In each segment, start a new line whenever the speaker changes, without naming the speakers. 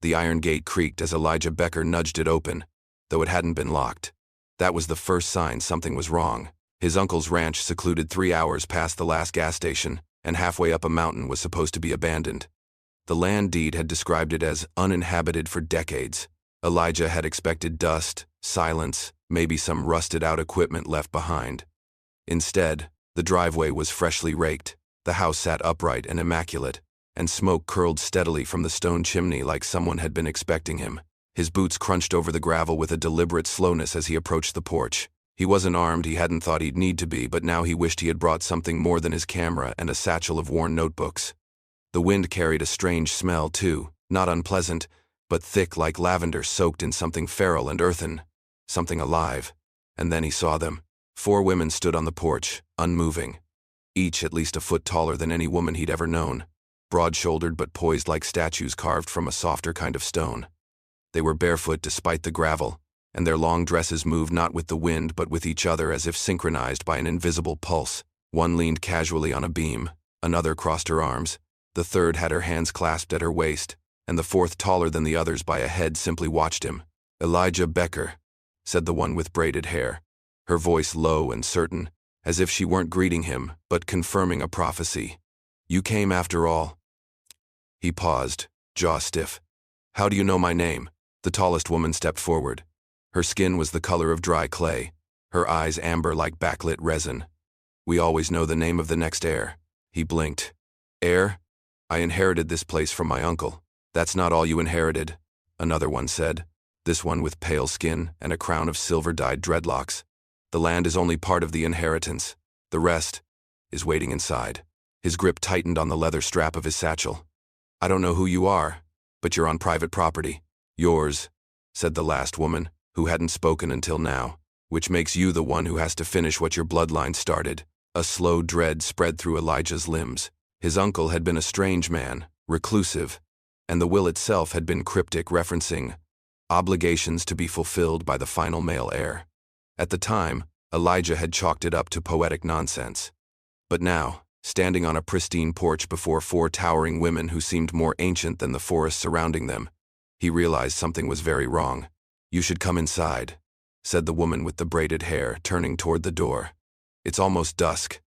The iron gate creaked as Elijah Becker nudged it open, though it hadn't been locked. That was the first sign something was wrong. His uncle's ranch, secluded 3 hours past the last gas station, and halfway up a mountain, was supposed to be abandoned. The land deed had described it as uninhabited for decades. Elijah had expected dust, silence, maybe some rusted-out equipment left behind. Instead, the driveway was freshly raked, the house sat upright and immaculate, and smoke curled steadily from the stone chimney like someone had been expecting him. His boots crunched over the gravel with a deliberate slowness as he approached the porch. He wasn't armed, he hadn't thought he'd need to be, but now he wished he had brought something more than his camera and a satchel of worn notebooks. The wind carried a strange smell, too, not unpleasant, but thick like lavender soaked in something feral and earthen, something alive. And then he saw them. 4 women stood on the porch, unmoving, each at least a foot taller than any woman he'd ever known, broad-shouldered but poised like statues carved from a softer kind of stone. They were barefoot despite the gravel, and their long dresses moved not with the wind but with each other as if synchronized by an invisible pulse. One leaned casually on a beam, another crossed her arms, the third had her hands clasped at her waist, and the fourth, taller than the others by a head, simply watched him. "Elijah Becker," said the one with braided hair, her voice low and certain, as if she weren't greeting him, but confirming a prophecy. "You came after all." He paused, jaw stiff. "How do you know my name?" The tallest woman stepped forward. Her skin was the color of dry clay, her eyes amber like backlit resin. "We always know the name of the next heir." He blinked. "Heir? I inherited this place from my uncle." "That's not all you inherited," another one said, this one with pale skin and a crown of silver-dyed dreadlocks. "The land is only part of the inheritance. The rest is waiting inside." His grip tightened on the leather strap of his satchel. "I don't know who you are, but you're on private property." "Yours," said the last woman, who hadn't spoken until now, "which makes you the one who has to finish what your bloodline started." A slow dread spread through Elijah's limbs. His uncle had been a strange man, reclusive, and the will itself had been cryptic, referencing obligations to be fulfilled by the final male heir. At the time, Elijah had chalked it up to poetic nonsense. But now, standing on a pristine porch before 4 towering women who seemed more ancient than the forest surrounding them, he realized something was very wrong. "You should come inside," said the woman with the braided hair, turning toward the door. "It's almost dusk,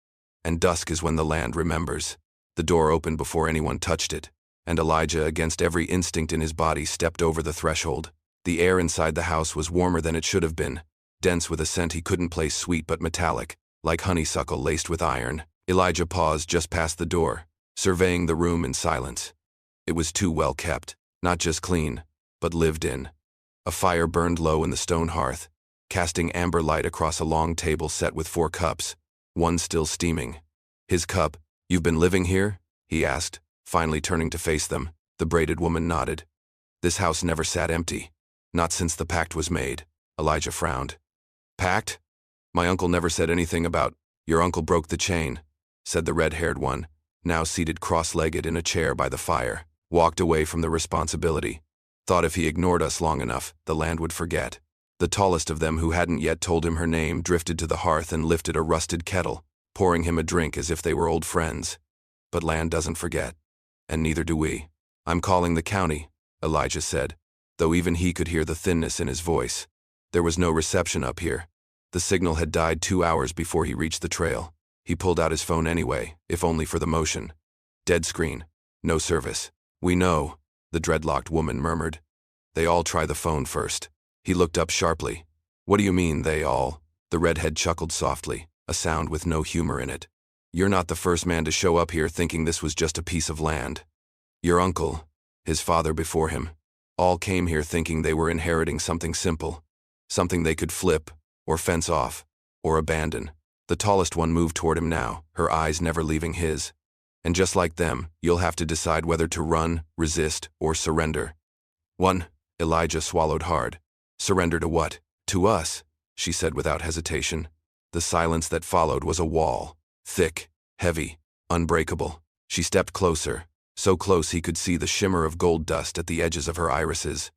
and dusk is when the land remembers." The door opened before anyone touched it, and Elijah, against every instinct in his body, stepped over the threshold. The air inside the house was warmer than it should have been, dense with a scent he couldn't place, sweet but metallic, like honeysuckle laced with iron. Elijah paused just past the door, surveying the room in silence. It was too well kept, not just clean, but lived in. A fire burned low in the stone hearth, casting amber light across a long table set with 4 cups, one still steaming. His cup. "You've been living here?" he asked, finally turning to face them. The braided woman nodded. "This house never sat empty. Not since the pact was made." Elijah frowned. "Pact? My uncle never said anything about—" "Your uncle broke the chain," said the red-haired one, now seated cross-legged in a chair by the fire. "Walked away from the responsibility. Thought if he ignored us long enough, the land would forget." The tallest of them, who hadn't yet told him her name, drifted to the hearth and lifted a rusted kettle, pouring him a drink as if they were old friends. "But land doesn't forget, and neither do we." "I'm calling the county," Elijah said, though even he could hear the thinness in his voice. There was no reception up here. The signal had died 2 hours before he reached the trail. He pulled out his phone anyway, if only for the motion. Dead screen. No service. "We know," the dreadlocked woman murmured. "They all try the phone first." He looked up sharply. "What do you mean, they all?" The redhead chuckled softly, a sound with no humor in it. "You're not the first man to show up here thinking this was just a piece of land. Your uncle, his father before him, all came here thinking they were inheriting something simple, something they could flip, or fence off, or abandon." The tallest one moved toward him now, her eyes never leaving his. "And just like them, you'll have to decide whether to run, resist, or surrender." "One," Elijah swallowed hard. "Surrender to what?" "To us," she said without hesitation. The silence that followed was a wall, thick, heavy, unbreakable. She stepped closer, so close he could see the shimmer of gold dust at the edges of her irises.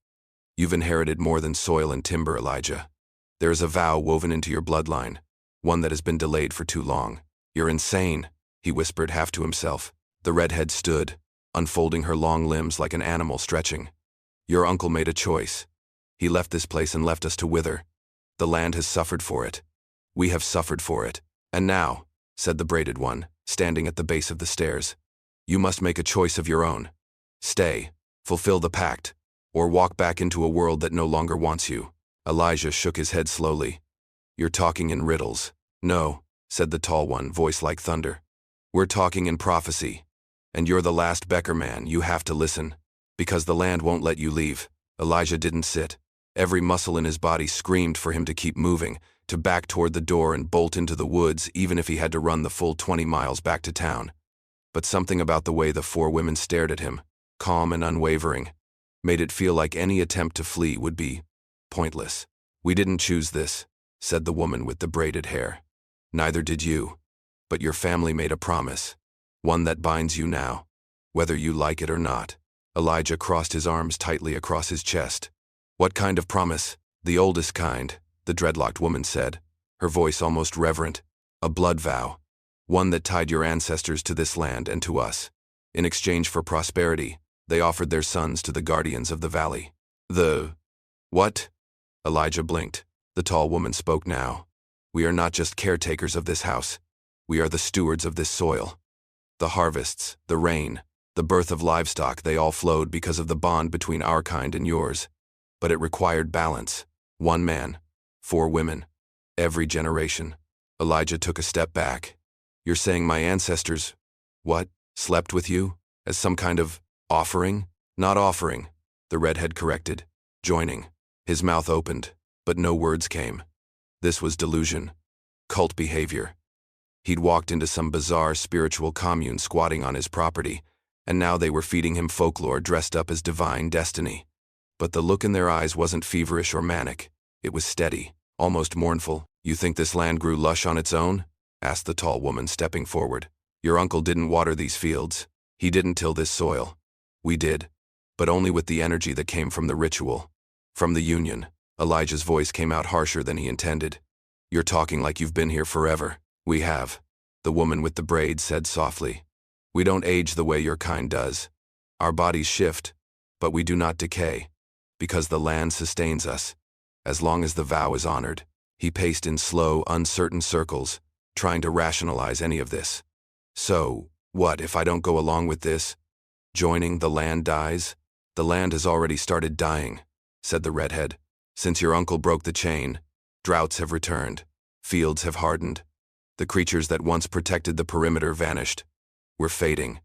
"You've inherited more than soil and timber, Elijah. There is a vow woven into your bloodline, one that has been delayed for too long." "You're insane," he whispered half to himself. The redhead stood, unfolding her long limbs like an animal stretching. Your uncle made a choice. He left this place and left us to wither. The land has suffered for it. We have suffered for it. And now, said the braided one, standing at the base of the stairs, you must make a choice of your own. Stay, fulfill the pact, or walk back into a world that no longer wants you. Elijah shook his head slowly. You're talking in riddles. No, said the tall one, voice like thunder. We're talking in prophecy. And you're the last Becker man, you have to listen. Because the land won't let you leave. Elijah didn't sit. Every muscle in his body screamed for him to keep moving, to back toward the door and bolt into the woods, even if he had to run the full 20 miles back to town. But something about the way the four women stared at him, calm and unwavering, made it feel like any attempt to flee would be pointless. We didn't choose this, said the woman with the braided hair. Neither did you. But your family made a promise, one that binds you now, whether you like it or not. Elijah crossed his arms tightly across his chest. What kind of promise? The oldest kind, the dreadlocked woman said, her voice almost reverent. A blood vow. One that tied your ancestors to this land and to us. In exchange for prosperity, they offered their sons to the guardians of the valley. The... what? Elijah blinked. The tall woman spoke now. We are not just caretakers of this house. We are the stewards of this soil. The harvests, the rain, the birth of livestock, they all flowed because of the bond between our kind and yours. But it required balance. One man, 4 women, every generation. Elijah took a step back. You're saying my ancestors, what, slept with you? As some kind of offering? Not offering, the redhead corrected. Joining. His mouth opened, but no words came. This was delusion. Cult behavior. He'd walked into some bizarre spiritual commune squatting on his property, and now they were feeding him folklore dressed up as divine destiny. But the look in their eyes wasn't feverish or manic. It was steady, almost mournful. You think this land grew lush on its own? Asked the tall woman, stepping forward. Your uncle didn't water these fields. He didn't till this soil. We did. But only with the energy that came from the ritual. From the union. Elijah's voice came out harsher than he intended. You're talking like you've been here forever. We have. The woman with the braid said softly. We don't age the way your kind does. Our bodies shift, but we do not decay. Because the land sustains us. As long as the vow is honored. He paced in slow, uncertain circles, trying to rationalize any of this. So, what if I don't go along with this? Joining the land dies? The land has already started dying, said the redhead. Since your uncle broke the chain, droughts have returned, fields have hardened. The creatures that once protected the perimeter vanished. We're fading,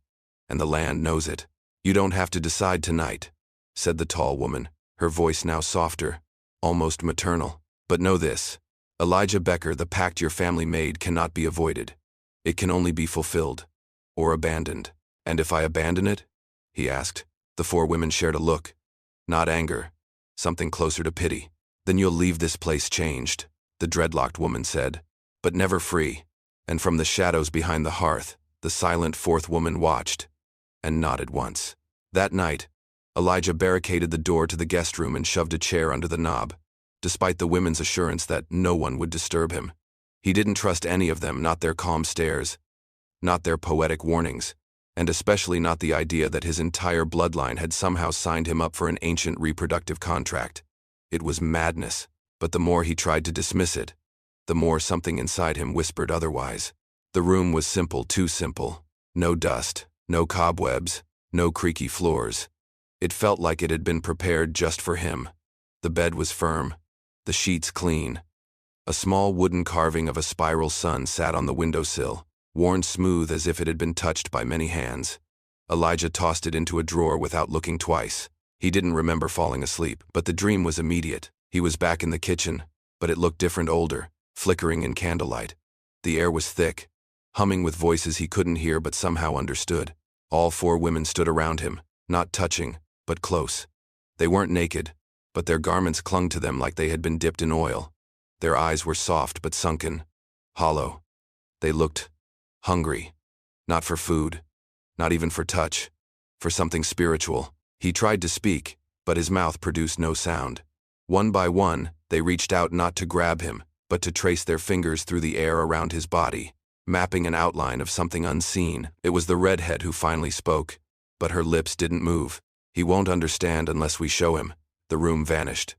and the land knows it. You don't have to decide tonight, said the tall woman, her voice now softer, almost maternal. But know this, Elijah Becker, the pact your family made cannot be avoided. It can only be fulfilled, or abandoned. And if I abandon it? He asked. The 4 women shared a look. Not anger, something closer to pity. Then you'll leave this place changed, the dreadlocked woman said, but never free. And from the shadows behind the hearth, the silent 4th woman watched, and nodded once. That night, Elijah barricaded the door to the guest room and shoved a chair under the knob, despite the women's assurance that no one would disturb him. He didn't trust any of them, not their calm stares, not their poetic warnings, and especially not the idea that his entire bloodline had somehow signed him up for an ancient reproductive contract. It was madness, but the more he tried to dismiss it, the more something inside him whispered otherwise. The room was simple, too simple. No dust, no cobwebs, no creaky floors. It felt like it had been prepared just for him. The bed was firm, the sheets clean. A small wooden carving of a spiral sun sat on the windowsill, worn smooth as if it had been touched by many hands. Elijah tossed it into a drawer without looking twice. He didn't remember falling asleep, but the dream was immediate. He was back in the kitchen, but it looked different, older, flickering in candlelight. The air was thick, humming with voices he couldn't hear but somehow understood. All 4 women stood around him, not touching, but close. They weren't naked, but their garments clung to them like they had been dipped in oil. Their eyes were soft but sunken, hollow. They looked hungry. Not for food, not even for touch, for something spiritual. He tried to speak, but his mouth produced no sound. One by one, they reached out not to grab him, but to trace their fingers through the air around his body, mapping an outline of something unseen. It was the redhead who finally spoke, but her lips didn't move. He won't understand unless we show him. The room vanished.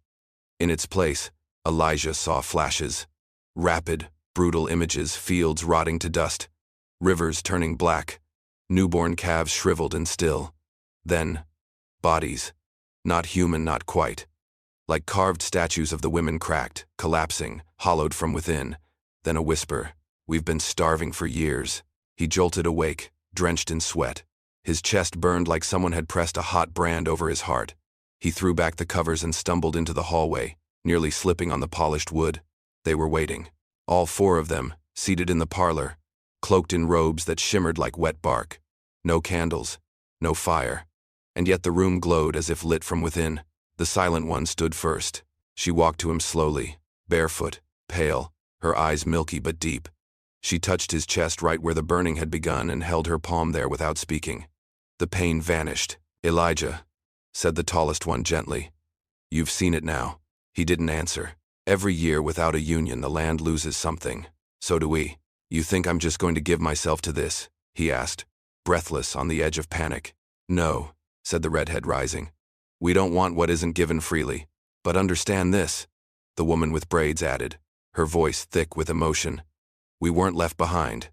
In its place, Elijah saw flashes. Rapid, brutal images, fields rotting to dust, rivers turning black, newborn calves shriveled and still. Then, bodies. Not human, not quite. Like carved statues of the women cracked, collapsing, hollowed from within. Then a whisper. We've been starving for years. He jolted awake, drenched in sweat. His chest burned like someone had pressed a hot brand over his heart. He threw back the covers and stumbled into the hallway, nearly slipping on the polished wood. They were waiting. All four of them, seated in the parlor, cloaked in robes that shimmered like wet bark. No candles, no fire. And yet the room glowed as if lit from within. The silent one stood first. She walked to him slowly, barefoot, pale, her eyes milky but deep. She touched his chest right where the burning had begun and held her palm there without speaking. The pain vanished. Elijah, said the tallest one gently. You've seen it now. He didn't answer. Every year without a union the land loses something. So do we. You think I'm just going to give myself to this? He asked, breathless on the edge of panic. No, said the redhead rising. We don't want what isn't given freely. But understand this, the woman with braids added, her voice thick with emotion. We weren't left behind.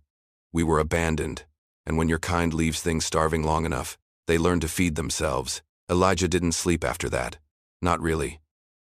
We were abandoned. And when your kind leaves things starving long enough, they learn to feed themselves. Elijah didn't sleep after that. Not really.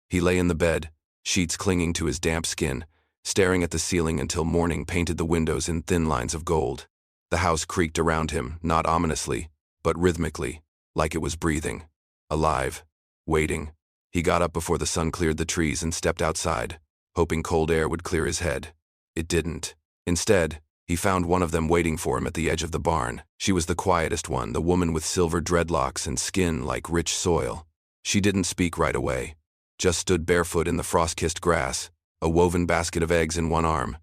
He lay in the bed, sheets clinging to his damp skin, staring at the ceiling until morning painted the windows in thin lines of gold. The house creaked around him, not ominously, but rhythmically, like it was breathing. Alive. Waiting. He got up before the sun cleared the trees and stepped outside, hoping cold air would clear his head. It didn't. Instead, he found one of them waiting for him at the edge of the barn. She was the quietest one, the woman with silver dreadlocks and skin like rich soil. She didn't speak right away, just stood barefoot in the frost-kissed grass, a woven basket of eggs in one arm.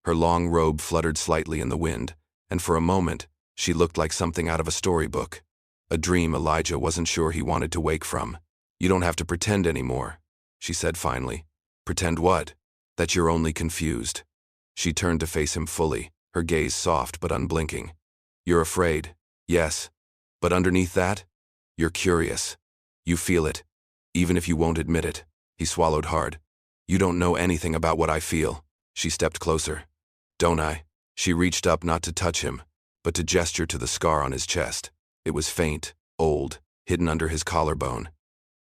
Her long robe fluttered slightly in the wind, and for a moment, she looked like something out of a storybook. A dream Elijah wasn't sure he wanted to wake from. You don't have to pretend anymore, she said finally. Pretend what? That you're only confused. She turned to face him fully, her gaze soft but unblinking. You're afraid, yes, but underneath that, you're curious. You feel it, even if you won't admit it. He swallowed hard. You don't know anything about what I feel. She stepped closer. Don't I? She reached up not to touch him, but to gesture to the scar on his chest. It was faint, old, hidden under his collarbone.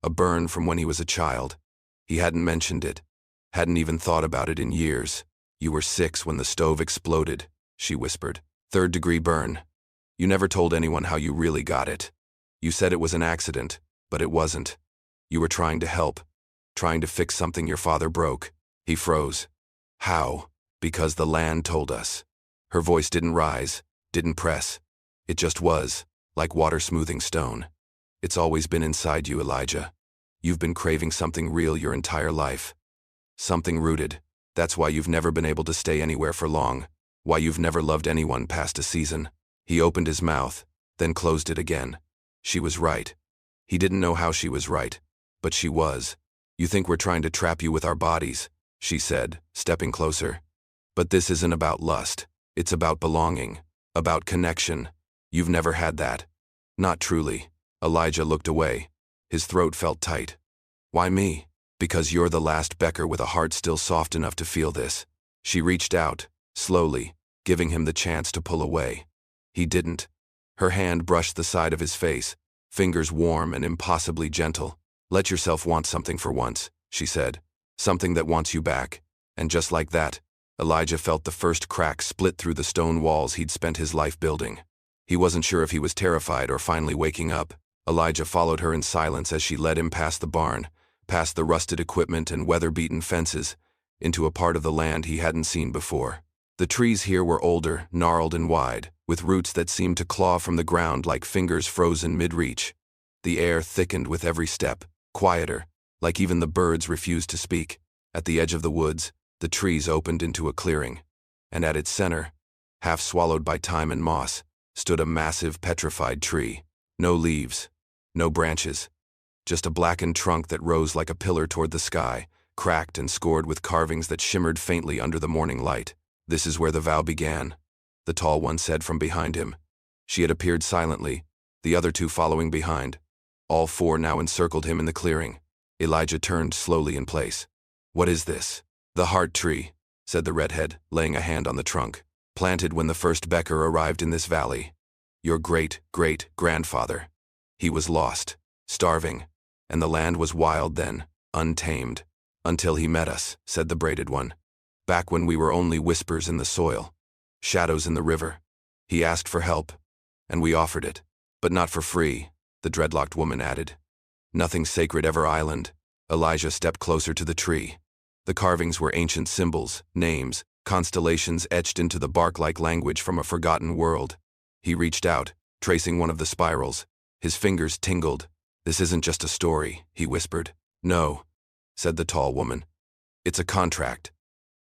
A burn from when he was a child. He hadn't mentioned it, hadn't even thought about it in years. You were 6 when the stove exploded, she whispered. 3rd-degree burn. You never told anyone how you really got it. You said it was an accident, but it wasn't. You were trying to help, trying to fix something your father broke. He froze. How? Because the land told us. Her voice didn't rise, didn't press. It just was, like water smoothing stone. It's always been inside you, Elijah. You've been craving something real your entire life. Something rooted. That's why you've never been able to stay anywhere for long. Why you've never loved anyone past a season. He opened his mouth, then closed it again. She was right. He didn't know how she was right, but she was. You think we're trying to trap you with our bodies, she said, stepping closer. But this isn't about lust. It's about belonging, about connection. You've never had that. Not truly. Elijah looked away. His throat felt tight. Why me? Because you're the last Becker with a heart still soft enough to feel this. She reached out, slowly, giving him the chance to pull away. He didn't. Her hand brushed the side of his face, fingers warm and impossibly gentle. Let yourself want something for once, she said. Something that wants you back. And just like that, Elijah felt the first crack split through the stone walls he'd spent his life building. He wasn't sure if he was terrified or finally waking up. Elijah followed her in silence as she led him past the barn, past the rusted equipment and weather-beaten fences, into a part of the land he hadn't seen before. The trees here were older, gnarled and wide, with roots that seemed to claw from the ground like fingers frozen mid-reach. The air thickened with every step, quieter, like even the birds refused to speak. At the edge of the woods, the trees opened into a clearing, and at its center, half swallowed by time and moss, stood a massive petrified tree. No leaves, no branches, just a blackened trunk that rose like a pillar toward the sky, cracked and scored with carvings that shimmered faintly under the morning light. This is where the vow began, the tall one said from behind him. She had appeared silently, the other two following behind. All four now encircled him in the clearing. Elijah turned slowly in place. "What is this?" "The heart tree," said the redhead, laying a hand on the trunk. "Planted when the first Becker arrived in this valley. Your great-great-grandfather. He was lost, starving, and the land was wild then, untamed. Until he met us," said the braided one. "Back when we were only whispers in the soil, shadows in the river. He asked for help, and we offered it. But not for free," the dreadlocked woman added. "Nothing sacred ever island." Elijah stepped closer to the tree. The carvings were ancient symbols, names, constellations etched into the bark-like language from a forgotten world. He reached out, tracing one of the spirals. His fingers tingled. "This isn't just a story," he whispered. "No," said the tall woman. "It's a contract.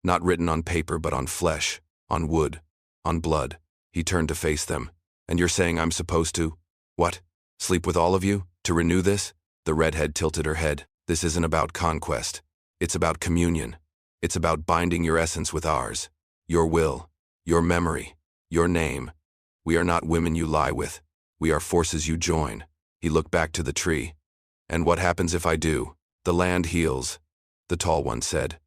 Not written on paper but on flesh, on wood, on blood." He turned to face them. "And you're saying I'm supposed to, what? Sleep with all of you? To renew this?" The redhead tilted her head. "This isn't about conquest. It's about communion. It's about binding your essence with ours. Your will, your memory, your name. We are not women you lie with. We are forces you join." He looked back to the tree. "And what happens if I do?" "The land heals," the tall one said.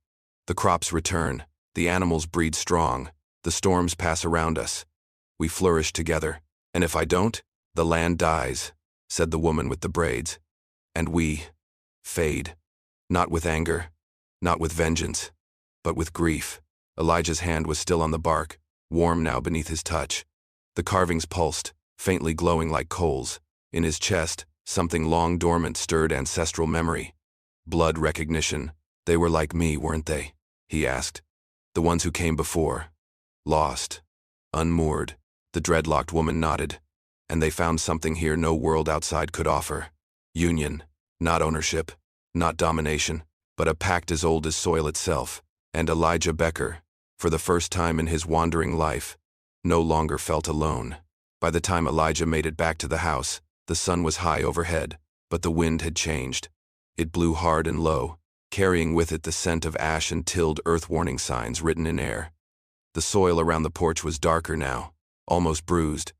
"The crops return. The animals breed strong. The storms pass around us. We flourish together. And if I don't, the land dies," said the woman with the braids. "And we fade. Not with anger, not with vengeance, but with grief." Elijah's hand was still on the bark, warm now beneath his touch. The carvings pulsed, faintly glowing like coals. In his chest, something long dormant stirred ancestral memory. Blood recognition. "They were like me, weren't they?" he asked. "The ones who came before. Lost. Unmoored." The dreadlocked woman nodded. "And they found something here no world outside could offer. Union. Not ownership. Not domination. But a pact as old as soil itself." And Elijah Becker, for the first time in his wandering life, no longer felt alone. By the time Elijah made it back to the house, the sun was high overhead, but the wind had changed. It blew hard and low, carrying with it the scent of ash and tilled earth warning signs written in air. The soil around the porch was darker now, almost bruised,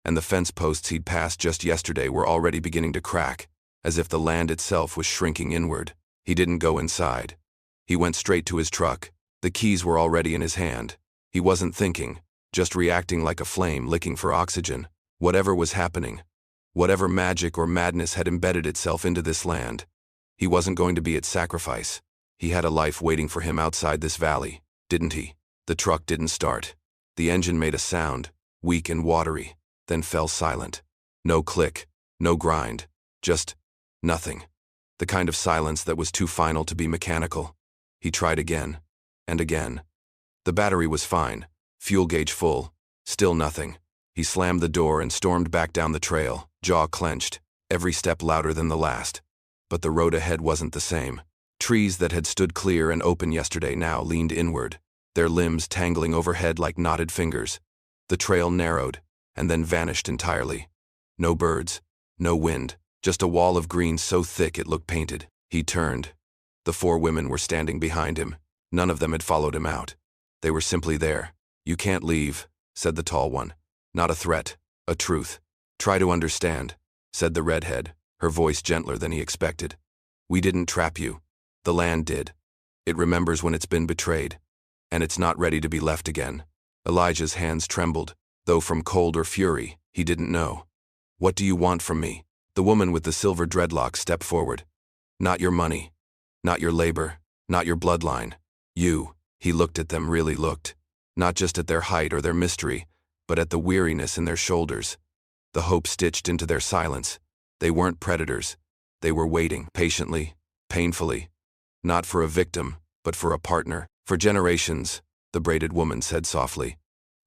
and the fence posts he'd passed just yesterday were already beginning to crack, as if the land itself was shrinking inward. He didn't go inside. He went straight to his truck. The keys were already in his hand. He wasn't thinking, just reacting like a flame licking for oxygen. Whatever was happening, whatever magic or madness had embedded itself into this land, he wasn't going to be its sacrifice. He had a life waiting for him outside this valley, didn't he? The truck didn't start. The engine made a sound, weak and watery, then fell silent. No click, no grind, just nothing. The kind of silence that was too final to be mechanical. He tried again, and again. The battery was fine, fuel gauge full, still nothing. He slammed the door and stormed back down the trail, jaw clenched, every step louder than the last. But the road ahead wasn't the same. Trees that had stood clear and open yesterday now leaned inward, their limbs tangling overhead like knotted fingers. The trail narrowed, and then vanished entirely. No birds, no wind, just a wall of green so thick it looked painted. He turned. The four women were standing behind him. None of them had followed him out. They were simply there. "You can't leave," said the tall one. "Not a threat, a truth. Try to understand," said the redhead, her voice gentler than he expected. "We didn't trap you. The land did. It remembers when it's been betrayed, and it's not ready to be left again." Elijah's hands trembled, though from cold or fury, he didn't know. "What do you want from me?" The woman with the silver dreadlocks stepped forward. "Not your money. Not your labor. Not your bloodline. You." He looked at them, really looked. Not just at their height or their mystery, but at the weariness in their shoulders, the hope stitched into their silence. They weren't predators. They were waiting, patiently, painfully. Not for a victim, but for a partner. "For generations," the braided woman said softly.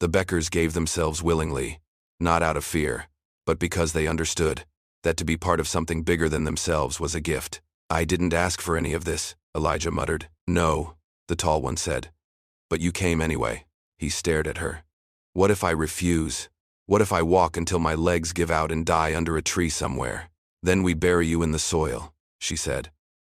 "The Beckers gave themselves willingly, not out of fear, but because they understood that to be part of something bigger than themselves was a gift." "I didn't ask for any of this," Elijah muttered. "No," the tall one said. "But you came anyway." He stared at her. "What if I refuse? What if I walk until my legs give out and die under a tree somewhere? Then we bury you in the soil," she said,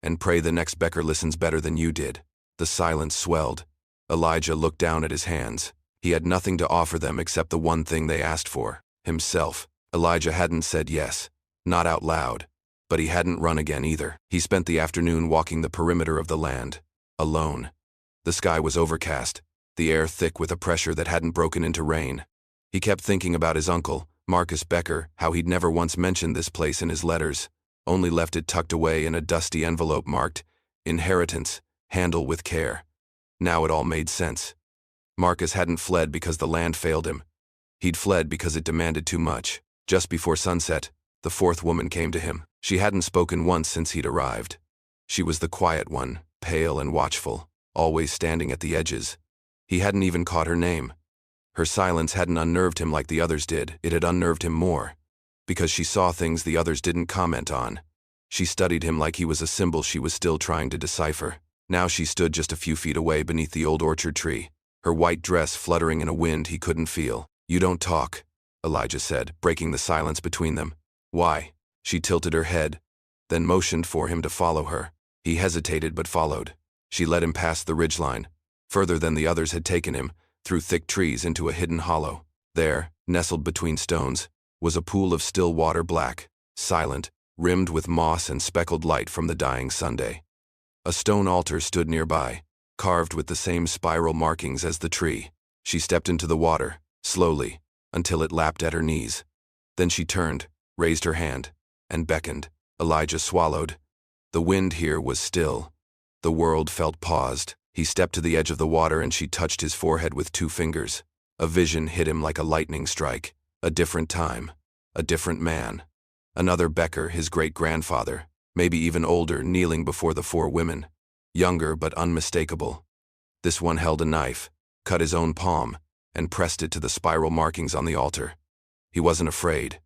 "and pray the next Becker listens better than you did." The silence swelled. Elijah looked down at his hands. He had nothing to offer them except the one thing they asked for, himself. Elijah hadn't said yes, not out loud, But he hadn't run again either. He spent the afternoon walking the perimeter of the land, alone. The sky was overcast, the air thick with a pressure that hadn't broken into rain. He kept thinking about his uncle, Marcus Becker, how he'd never once mentioned this place in his letters, only left it tucked away in a dusty envelope marked, "Inheritance, handle with care." Now it all made sense. Marcus hadn't fled because the land failed him. He'd fled because it demanded too much. Just before sunset, the fourth woman came to him. She hadn't spoken once since he'd arrived. She was the quiet one, pale and watchful, always standing at the edges. He hadn't even caught her name. Her silence hadn't unnerved him like the others did. It had unnerved him more, because she saw things the others didn't comment on. She studied him like he was a symbol she was still trying to decipher. Now she stood just a few feet away beneath the old orchard tree, her white dress fluttering in a wind he couldn't feel. "You don't talk," Elijah said, breaking the silence between them. "Why?" She tilted her head, then motioned for him to follow her. He hesitated but followed. She led him past the ridgeline, further than the others had taken him, through thick trees into a hidden hollow. There, nestled between stones, was a pool of still water, black, silent, rimmed with moss and speckled light from the dying Sunday. A stone altar stood nearby, carved with the same spiral markings as the tree. She stepped into the water, slowly, until it lapped at her knees. Then she turned, raised her hand, and beckoned. Elijah swallowed. The wind here was still. The world felt paused. He stepped to the edge of the water and she touched his forehead with 2 fingers. A vision hit him like a lightning strike. A different time. A different man. Another Becker, his great-grandfather, maybe even older, kneeling before the 4 women. Younger but unmistakable. This one held a knife, cut his own palm, and pressed it to the spiral markings on the altar. He wasn't afraid.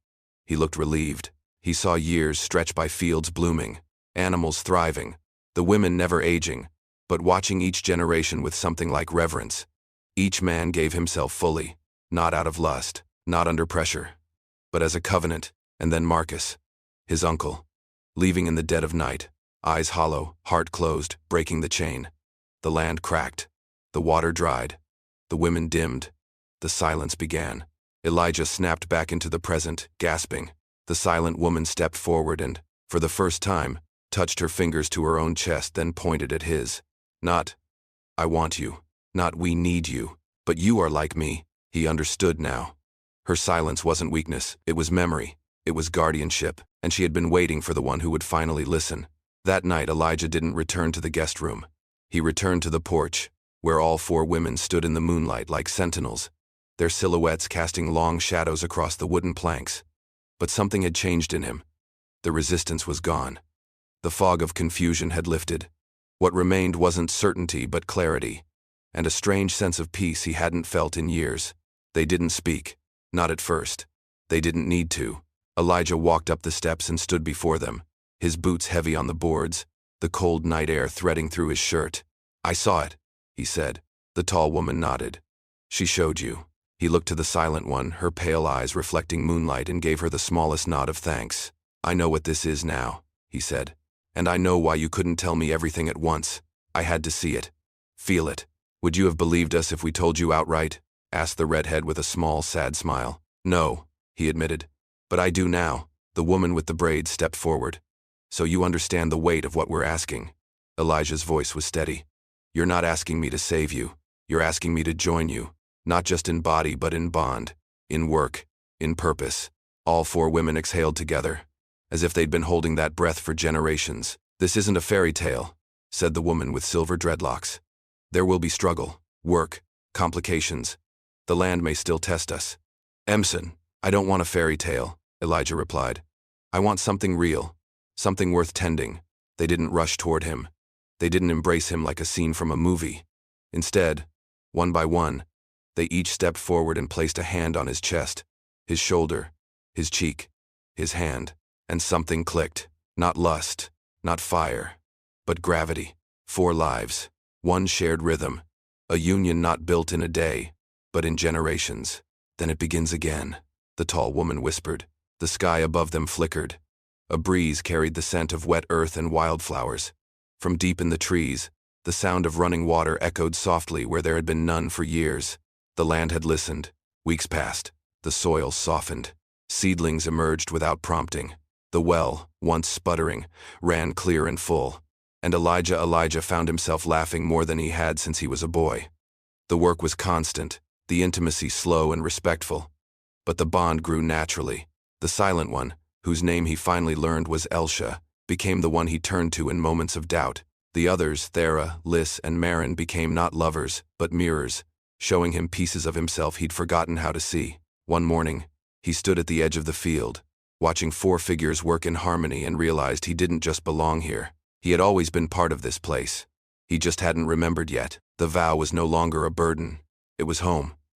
He looked relieved. He saw years stretch by, fields blooming, animals thriving, the women never aging, but watching each generation with something like reverence. Each man gave himself fully, not out of lust, not under pressure, but as a covenant. And then Marcus, his uncle, leaving in the dead of night, eyes hollow, heart closed, breaking the chain. The land cracked. The water dried. The women dimmed. The silence began. Elijah snapped back into the present, gasping. The silent woman stepped forward and, for the first time, touched her fingers to her own chest, then pointed at his. Not, "I want you," not, "We need you," but "You are like me." He understood now. Her silence wasn't weakness, it was memory, it was guardianship, and she had been waiting for the one who would finally listen. That night Elijah didn't return to the guest room. He returned to the porch, where all 4 women stood in the moonlight like sentinels, their silhouettes casting long shadows across the wooden planks. But something had changed in him. The resistance was gone. The fog of confusion had lifted. What remained wasn't certainty but clarity, and a strange sense of peace he hadn't felt in years. They didn't speak. Not at first. They didn't need to. Elijah walked up the steps and stood before them, his boots heavy on the boards, the cold night air threading through his shirt. "I saw it," he said. The tall woman nodded. "She showed you." He looked to the silent one, her pale eyes reflecting moonlight, and gave her the smallest nod of thanks. "I know what this is now," he said. "And I know why you couldn't tell me everything at once. I had to see it. Feel it." "Would you have believed us if we told you outright?" asked the redhead with a small, sad smile. "No," he admitted. "But I do now." The woman with the braids stepped forward. "So you understand the weight of what we're asking." Elijah's voice was steady. "You're not asking me to save you. You're asking me to join you, not just in body but in bond, in work, in purpose." All 4 women exhaled together, as if they'd been holding that breath for generations. "This isn't a fairy tale," said the woman with silver dreadlocks. "There will be struggle, work, complications. The land may still test us." "Emson, I don't want a fairy tale," Elijah replied. "I want something real, something worth tending." They didn't rush toward him. They didn't embrace him like a scene from a movie. Instead, one by one, they each stepped forward and placed a hand on his chest, his shoulder, his cheek, his hand, and something clicked. Not lust, not fire, but gravity. 4 lives, one shared rhythm, a union not built in a day, but in generations. "Then it begins again," the tall woman whispered. The sky above them flickered. A breeze carried the scent of wet earth and wildflowers. From deep in the trees, the sound of running water echoed softly where there had been none for years. The land had listened. Weeks passed. The soil softened. Seedlings emerged without prompting. The well, once sputtering, ran clear and full, and Elijah found himself laughing more than he had since he was a boy. The work was constant, the intimacy slow and respectful, but the bond grew naturally. The silent one, whose name he finally learned was Elsha, became the one he turned to in moments of doubt. The others, Thera, Liz, and Marin, became not lovers, but mirrors, showing him pieces of himself he'd forgotten how to see. One morning, he stood at the edge of the field, watching 4 figures work in harmony, and realized he didn't just belong here. He had always been part of this place. He just hadn't remembered yet. The vow was no longer a burden. It was home.